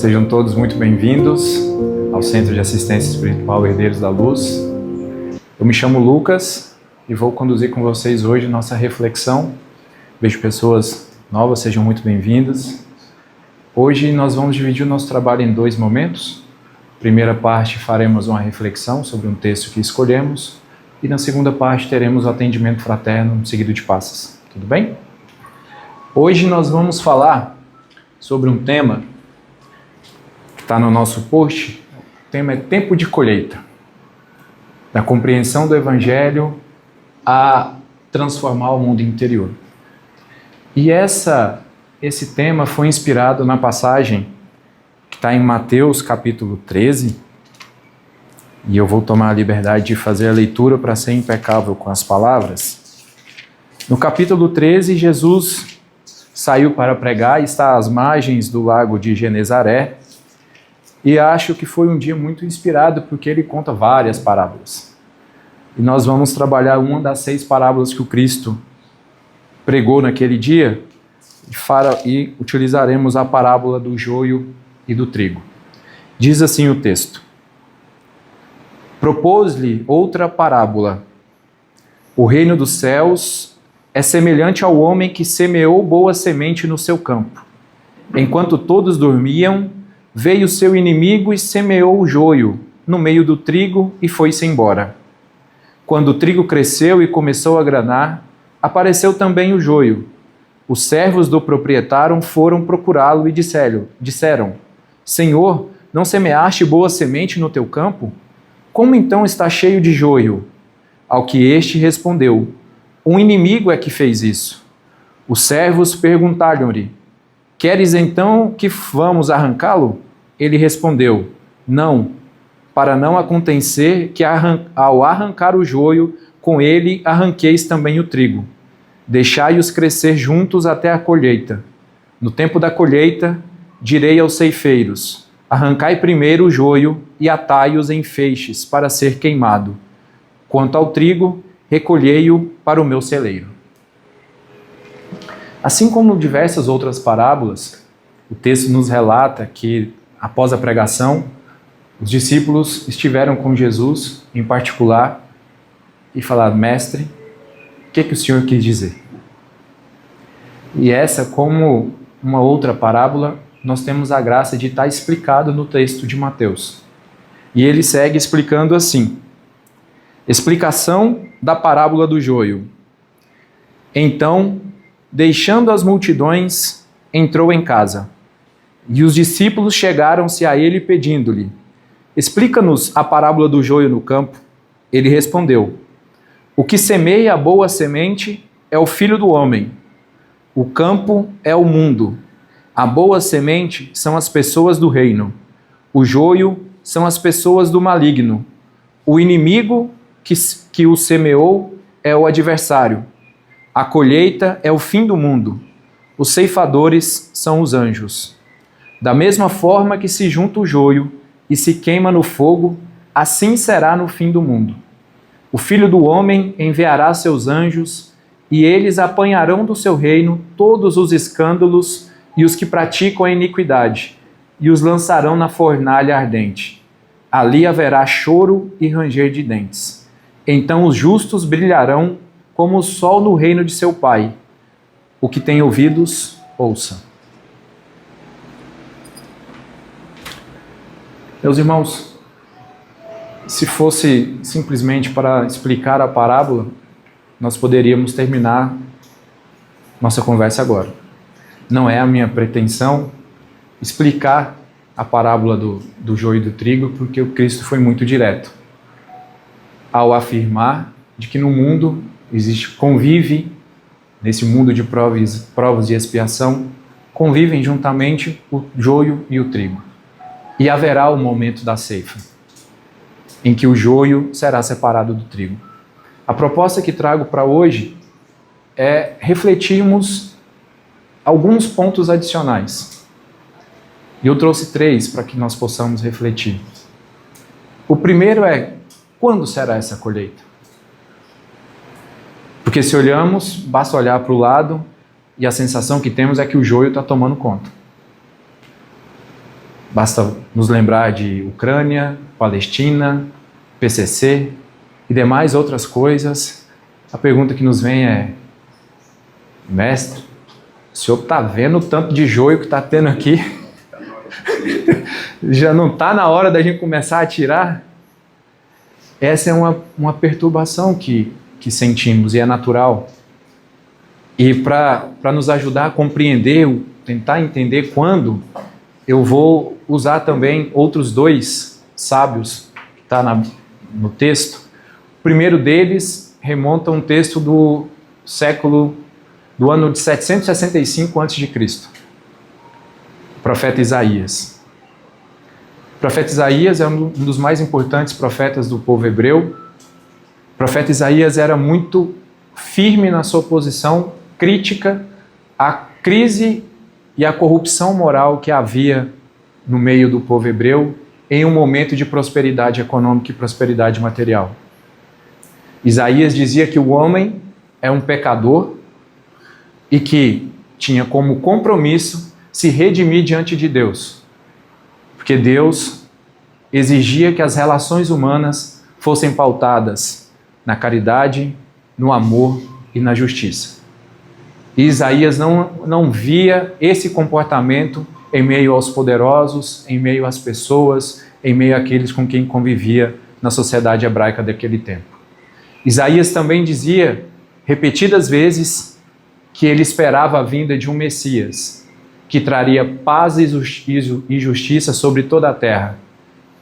Sejam todos muito bem-vindos ao Centro de Assistência Espiritual Herdeiros da Luz. Eu me chamo Lucas e vou conduzir com vocês hoje nossa reflexão. Vejo pessoas novas, sejam muito bem-vindas. Hoje nós vamos dividir o nosso trabalho em dois momentos. Primeira parte faremos uma reflexão sobre um texto que escolhemos e na segunda parte teremos o atendimento fraterno seguido de passas. Tudo bem? Hoje nós vamos falar sobre um tema que está no nosso post. O tema é tempo de colheita. Da compreensão do Evangelho a transformar o mundo interior. E esse tema foi inspirado na passagem que está em Mateus capítulo 13. E eu vou tomar a liberdade de fazer a leitura para ser impecável com as palavras. No capítulo 13, Jesus saiu para pregar e está às margens do lago de Genezaré. E acho que foi um dia muito inspirado porque ele conta várias parábolas. E nós vamos trabalhar uma das 6 parábolas que o Cristo pregou naquele dia e utilizaremos a parábola do joio e do trigo. Diz assim o texto: propôs-lhe outra parábola. O reino dos céus é semelhante ao homem que semeou boa semente no seu campo. Enquanto todos dormiam, veio seu inimigo e semeou o joio no meio do trigo e foi-se embora. Quando o trigo cresceu e começou a granar, apareceu também o joio. Os servos do proprietário foram procurá-lo e disseram: Senhor, não semeaste boa semente no teu campo? Como então está cheio de joio? Ao que este respondeu: um inimigo é que fez isso. Os servos perguntaram-lhe: queres então que vamos arrancá-lo? Ele respondeu: não, para não acontecer que ao arrancar o joio, com ele arranqueis também o trigo. Deixai-os crescer juntos até a colheita. No tempo da colheita, direi aos ceifeiros: arrancai primeiro o joio e atai-os em feixes para ser queimado. Quanto ao trigo, recolhei-o para o meu celeiro. Assim como diversas outras parábolas, o texto nos relata que, após a pregação, os discípulos estiveram com Jesus, em particular, e falaram: mestre, o que o Senhor quis dizer? E essa, como uma outra parábola, nós temos a graça de estar explicado no texto de Mateus. E ele segue explicando assim: explicação da parábola do joio. Então, deixando as multidões, entrou em casa. E os discípulos chegaram-se a ele pedindo-lhe: explica-nos a parábola do joio no campo. Ele respondeu: o que semeia a boa semente é o Filho do Homem. O campo é o mundo. A boa semente são as pessoas do reino. O joio são as pessoas do maligno. O inimigo que o semeou é o adversário. A colheita é o fim do mundo. Os ceifadores são os anjos. Da mesma forma que se junta o joio e se queima no fogo, assim será no fim do mundo. O Filho do Homem enviará seus anjos, e eles apanharão do seu reino todos os escândalos e os que praticam a iniquidade, e os lançarão na fornalha ardente. Ali haverá choro e ranger de dentes. Então os justos brilharão como o sol no reino de seu Pai. O que tem ouvidos, ouça. Meus irmãos, se fosse simplesmente para explicar a parábola, nós poderíamos terminar nossa conversa agora. Não é a minha pretensão explicar a parábola do joio e do trigo, porque o Cristo foi muito direto ao afirmar de que no mundo convive, nesse mundo de provas de expiação, convivem juntamente o joio e o trigo. E haverá o momento da ceifa, em que o joio será separado do trigo. A proposta que trago para hoje é refletirmos alguns pontos adicionais. E eu trouxe 3 para que nós possamos refletir. O primeiro é: quando será essa colheita? Porque se olhamos, basta olhar para o lado e a sensação que temos é que o joio está tomando conta. Basta nos lembrar de Ucrânia, Palestina, PCC e demais outras coisas. A pergunta que nos vem é: mestre, o senhor está vendo o tanto de joio que está tendo aqui? Já não está na hora da gente começar a tirar? Essa é uma perturbação que sentimos, e é natural. E para nos ajudar a compreender, tentar entender quando, eu vou usar também outros dois sábios que está no texto. O primeiro deles remonta a um texto do ano de 765 a.C., o profeta Isaías. O profeta Isaías é um dos mais importantes profetas do povo hebreu. O profeta Isaías era muito firme na sua posição crítica à crise e à corrupção moral que havia no meio do povo hebreu em um momento de prosperidade econômica e prosperidade material. Isaías dizia que o homem é um pecador e que tinha como compromisso se redimir diante de Deus, porque Deus exigia que as relações humanas fossem pautadas na caridade, no amor e na justiça. E Isaías não via esse comportamento em meio aos poderosos, em meio às pessoas, em meio àqueles com quem convivia na sociedade hebraica daquele tempo. Isaías também dizia, repetidas vezes, que ele esperava a vinda de um Messias, que traria paz e justiça sobre toda a terra,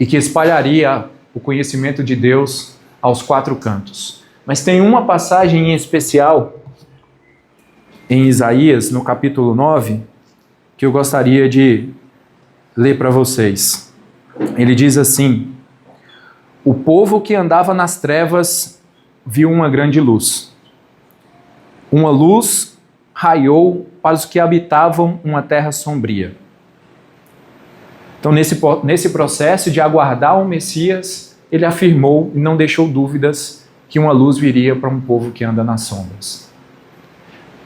e que espalharia o conhecimento de Deus aos quatro cantos. Mas tem uma passagem em especial em Isaías, no capítulo 9, que eu gostaria de ler para vocês. Ele diz assim: o povo que andava nas trevas viu uma grande luz. Uma luz raiou para os que habitavam uma terra sombria. Então, nesse processo de aguardar o Messias, ele afirmou e não deixou dúvidas que uma luz viria para um povo que anda nas sombras.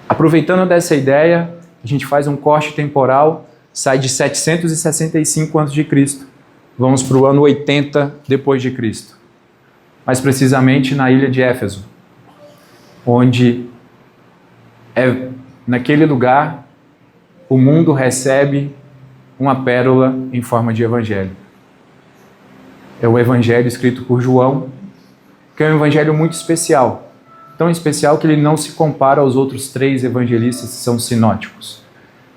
Aproveitando dessa ideia, a gente faz um corte temporal, sai de 765 a.C., vamos para o ano 80 depois de Cristo. Mais precisamente na ilha de Éfeso, onde naquele lugar o mundo recebe uma pérola em forma de evangelho. É o evangelho escrito por João, que é um evangelho muito especial. Tão especial que ele não se compara aos outros 3 evangelistas que são sinóticos.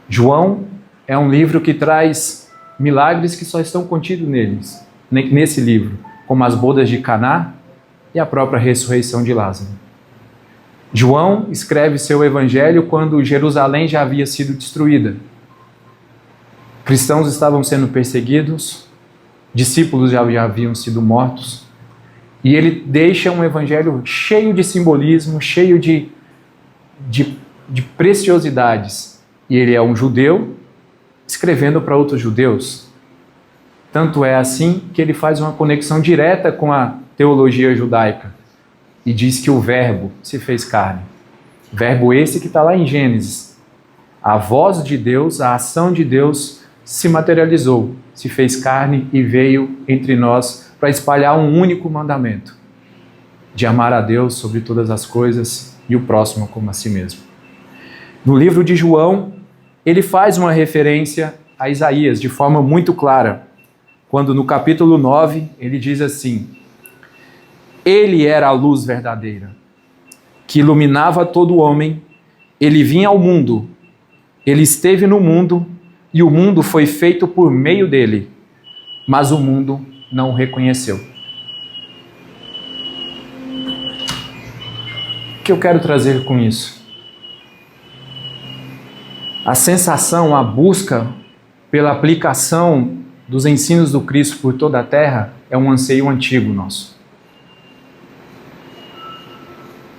João é um livro que traz milagres que só estão contidos nesse livro, como as bodas de Caná e a própria ressurreição de Lázaro. João escreve seu evangelho quando Jerusalém já havia sido destruída. Cristãos estavam sendo perseguidos, discípulos já haviam sido mortos, e ele deixa um evangelho cheio de simbolismo, cheio de preciosidades. E ele é um judeu escrevendo para outros judeus. Tanto é assim que ele faz uma conexão direta com a teologia judaica e diz que o Verbo se fez carne. Verbo esse que está lá em Gênesis. A voz de Deus, a ação de Deus se materializou, se fez carne e veio entre nós para espalhar um único mandamento, de amar a Deus sobre todas as coisas e o próximo como a si mesmo. No livro de João, ele faz uma referência a Isaías de forma muito clara, quando no capítulo 9 ele diz assim: ele era a luz verdadeira, que iluminava todo homem, ele vinha ao mundo, ele esteve no mundo e o mundo foi feito por meio dele, mas o mundo não o reconheceu. O que eu quero trazer com isso? A sensação, a busca pela aplicação dos ensinos do Cristo por toda a terra é um anseio antigo nosso.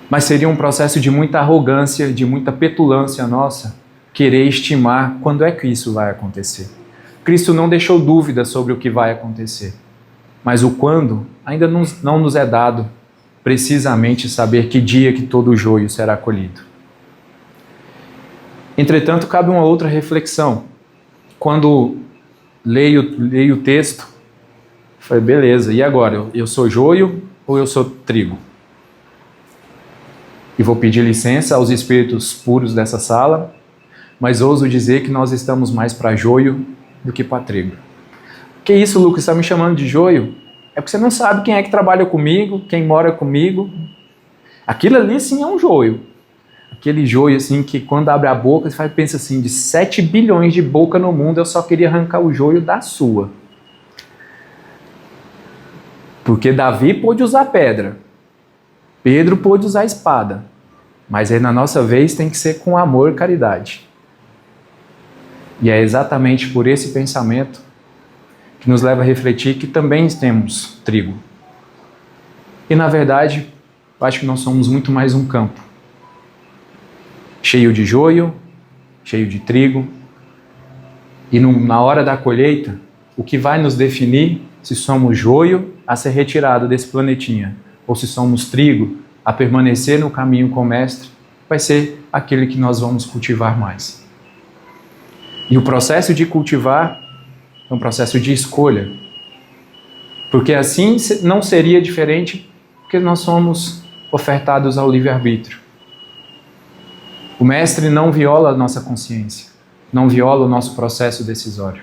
Mas seria um processo de muita arrogância, de muita petulância nossa, querer estimar quando é que isso vai acontecer. Cristo não deixou dúvida sobre o que vai acontecer, mas o quando ainda não nos é dado precisamente saber que dia que todo o joio será colhido. Entretanto, cabe uma outra reflexão. Quando leio o texto, falei, beleza, e agora? Eu sou joio ou eu sou trigo? E vou pedir licença aos espíritos puros dessa sala, mas ouso dizer que nós estamos mais para joio do que para trigo. Que isso, Lucas, está me chamando de joio? É porque você não sabe quem é que trabalha comigo, quem mora comigo. Aquilo ali sim é um joio. Aquele joio assim que quando abre a boca, você pensa assim, de 7 bilhões de boca no mundo, eu só queria arrancar o joio da sua. Porque Davi pôde usar pedra, Pedro pôde usar espada, mas aí na nossa vez tem que ser com amor e caridade. E é exatamente por esse pensamento que nos leva a refletir que também temos trigo. E na verdade, eu acho que nós somos muito mais um campo. Cheio de joio, cheio de trigo. E na hora da colheita, o que vai nos definir se somos joio a ser retirado desse planetinha, ou se somos trigo a permanecer no caminho com o Mestre, vai ser aquele que nós vamos cultivar mais. E o processo de cultivar é um processo de escolha. Porque assim não seria diferente, porque nós somos ofertados ao livre-arbítrio. O Mestre não viola a nossa consciência, não viola o nosso processo decisório.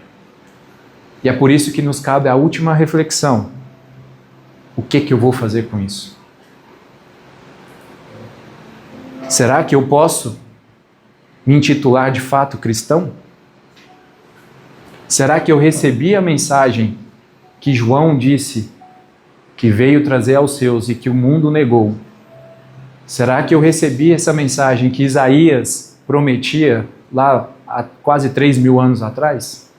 E é por isso que nos cabe a última reflexão. O que eu vou fazer com isso? Será que eu posso me intitular de fato cristão? Será que eu recebi a mensagem que João disse que veio trazer aos seus e que o mundo negou? Será que eu recebi essa mensagem que Isaías prometia lá há quase 3.000 anos atrás?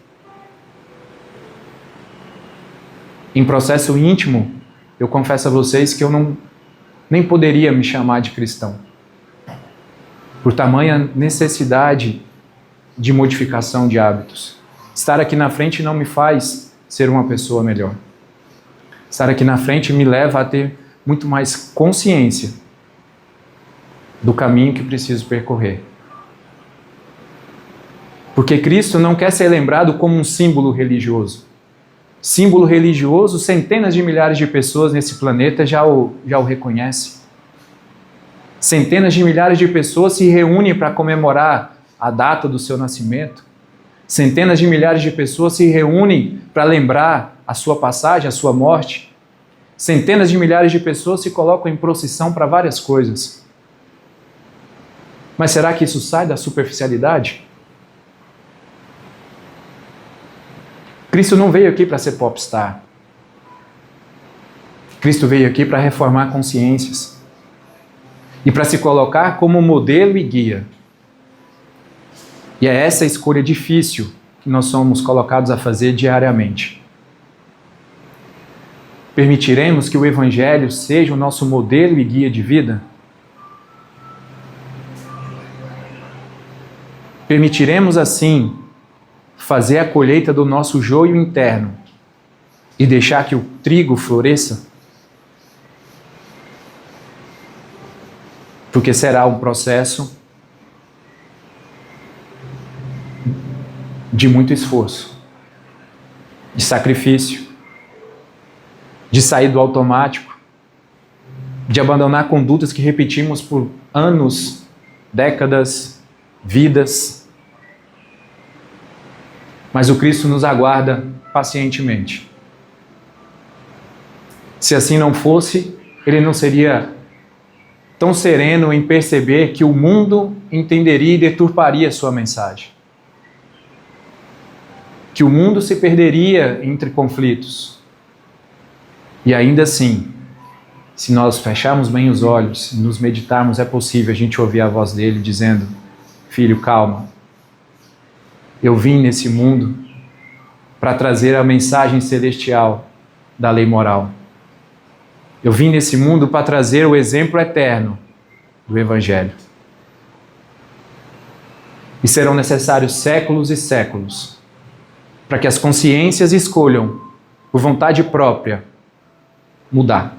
Em processo íntimo, eu confesso a vocês que eu nem poderia me chamar de cristão. Por tamanha necessidade de modificação de hábitos. Estar aqui na frente não me faz ser uma pessoa melhor. Estar aqui na frente me leva a ter muito mais consciência do caminho que preciso percorrer. Porque Cristo não quer ser lembrado como um símbolo religioso. Símbolo religioso, centenas de milhares de pessoas nesse planeta já o reconhecem. Centenas de milhares de pessoas se reúnem para comemorar a data do seu nascimento. Centenas de milhares de pessoas se reúnem para lembrar a sua passagem, a sua morte. Centenas de milhares de pessoas se colocam em procissão para várias coisas. Mas será que isso sai da superficialidade? Cristo não veio aqui para ser popstar. Cristo veio aqui para reformar consciências e para se colocar como modelo e guia. E é essa escolha difícil que nós somos colocados a fazer diariamente. Permitiremos que o Evangelho seja o nosso modelo e guia de vida? Permitiremos assim fazer a colheita do nosso joio interno e deixar que o trigo floresça? Porque será um processo de muito esforço, de sacrifício, de sair do automático, de abandonar condutas que repetimos por anos, décadas, vidas. Mas o Cristo nos aguarda pacientemente. Se assim não fosse, ele não seria tão sereno em perceber que o mundo entenderia e deturparia sua mensagem. Que o mundo se perderia entre conflitos. E ainda assim, se nós fecharmos bem os olhos e nos meditarmos, é possível a gente ouvir a voz dele dizendo: filho, calma. Eu vim nesse mundo para trazer a mensagem celestial da lei moral. Eu vim nesse mundo para trazer o exemplo eterno do Evangelho. E serão necessários séculos e séculos para que as consciências escolham, por vontade própria, mudar.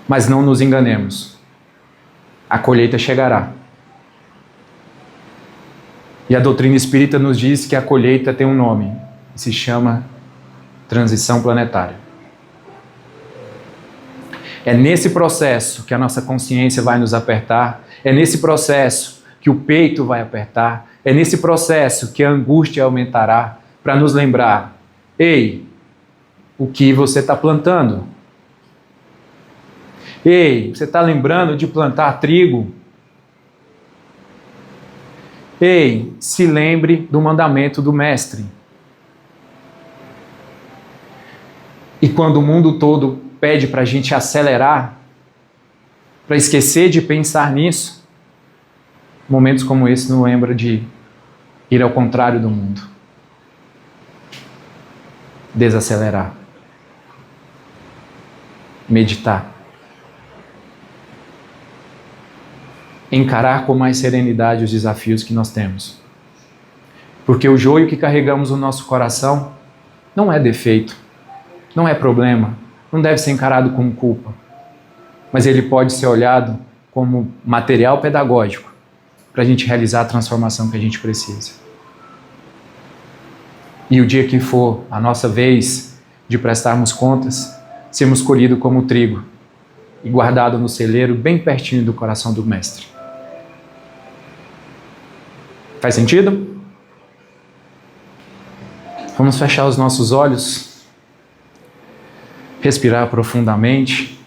Mas não nos enganemos. A colheita chegará. E a doutrina espírita nos diz que a colheita tem um nome, e se chama transição planetária. É nesse processo que a nossa consciência vai nos apertar, é nesse processo que o peito vai apertar, é nesse processo que a angústia aumentará, para nos lembrar: ei, o que você está plantando? Ei, você está lembrando de plantar trigo? Ei, se lembre do mandamento do Mestre. E quando o mundo todo pede para a gente acelerar, para esquecer de pensar nisso, momentos como esse nos lembra de ir ao contrário do mundo. Desacelerar. Meditar. Encarar com mais serenidade os desafios que nós temos. Porque o joio que carregamos no nosso coração não é defeito, não é problema, não deve ser encarado como culpa, mas ele pode ser olhado como material pedagógico para a gente realizar a transformação que a gente precisa. E o dia que for a nossa vez de prestarmos contas, sermos colhidos como trigo e guardado no celeiro bem pertinho do coração do Mestre. Faz sentido? Vamos fechar os nossos olhos, respirar profundamente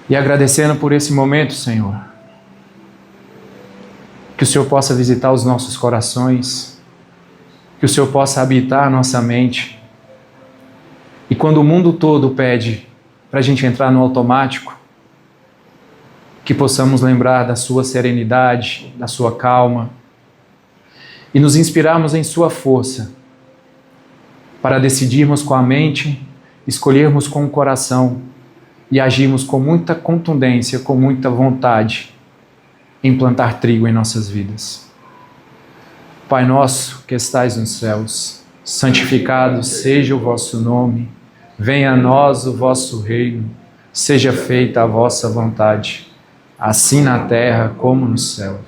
e agradecendo por esse momento, Senhor. Que o Senhor possa visitar os nossos corações, que o Senhor possa habitar a nossa mente. E quando o mundo todo pede para a gente entrar no automático, que possamos lembrar da sua serenidade, da sua calma, e nos inspirarmos em sua força, para decidirmos com a mente, escolhermos com o coração e agirmos com muita contundência, com muita vontade, em plantar trigo em nossas vidas. Pai nosso que estais nos céus, santificado seja o vosso nome, venha a nós o vosso reino, seja feita a vossa vontade, assim na terra como no céu.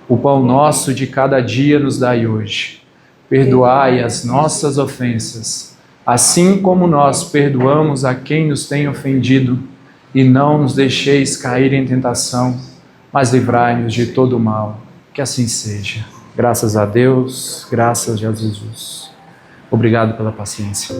O pão nosso de cada dia nos dai hoje. Perdoai as nossas ofensas, assim como nós perdoamos a quem nos tem ofendido, e não nos deixeis cair em tentação, mas livrai-nos de todo o mal. Que assim seja. Graças a Deus, graças a Jesus. Obrigado pela paciência.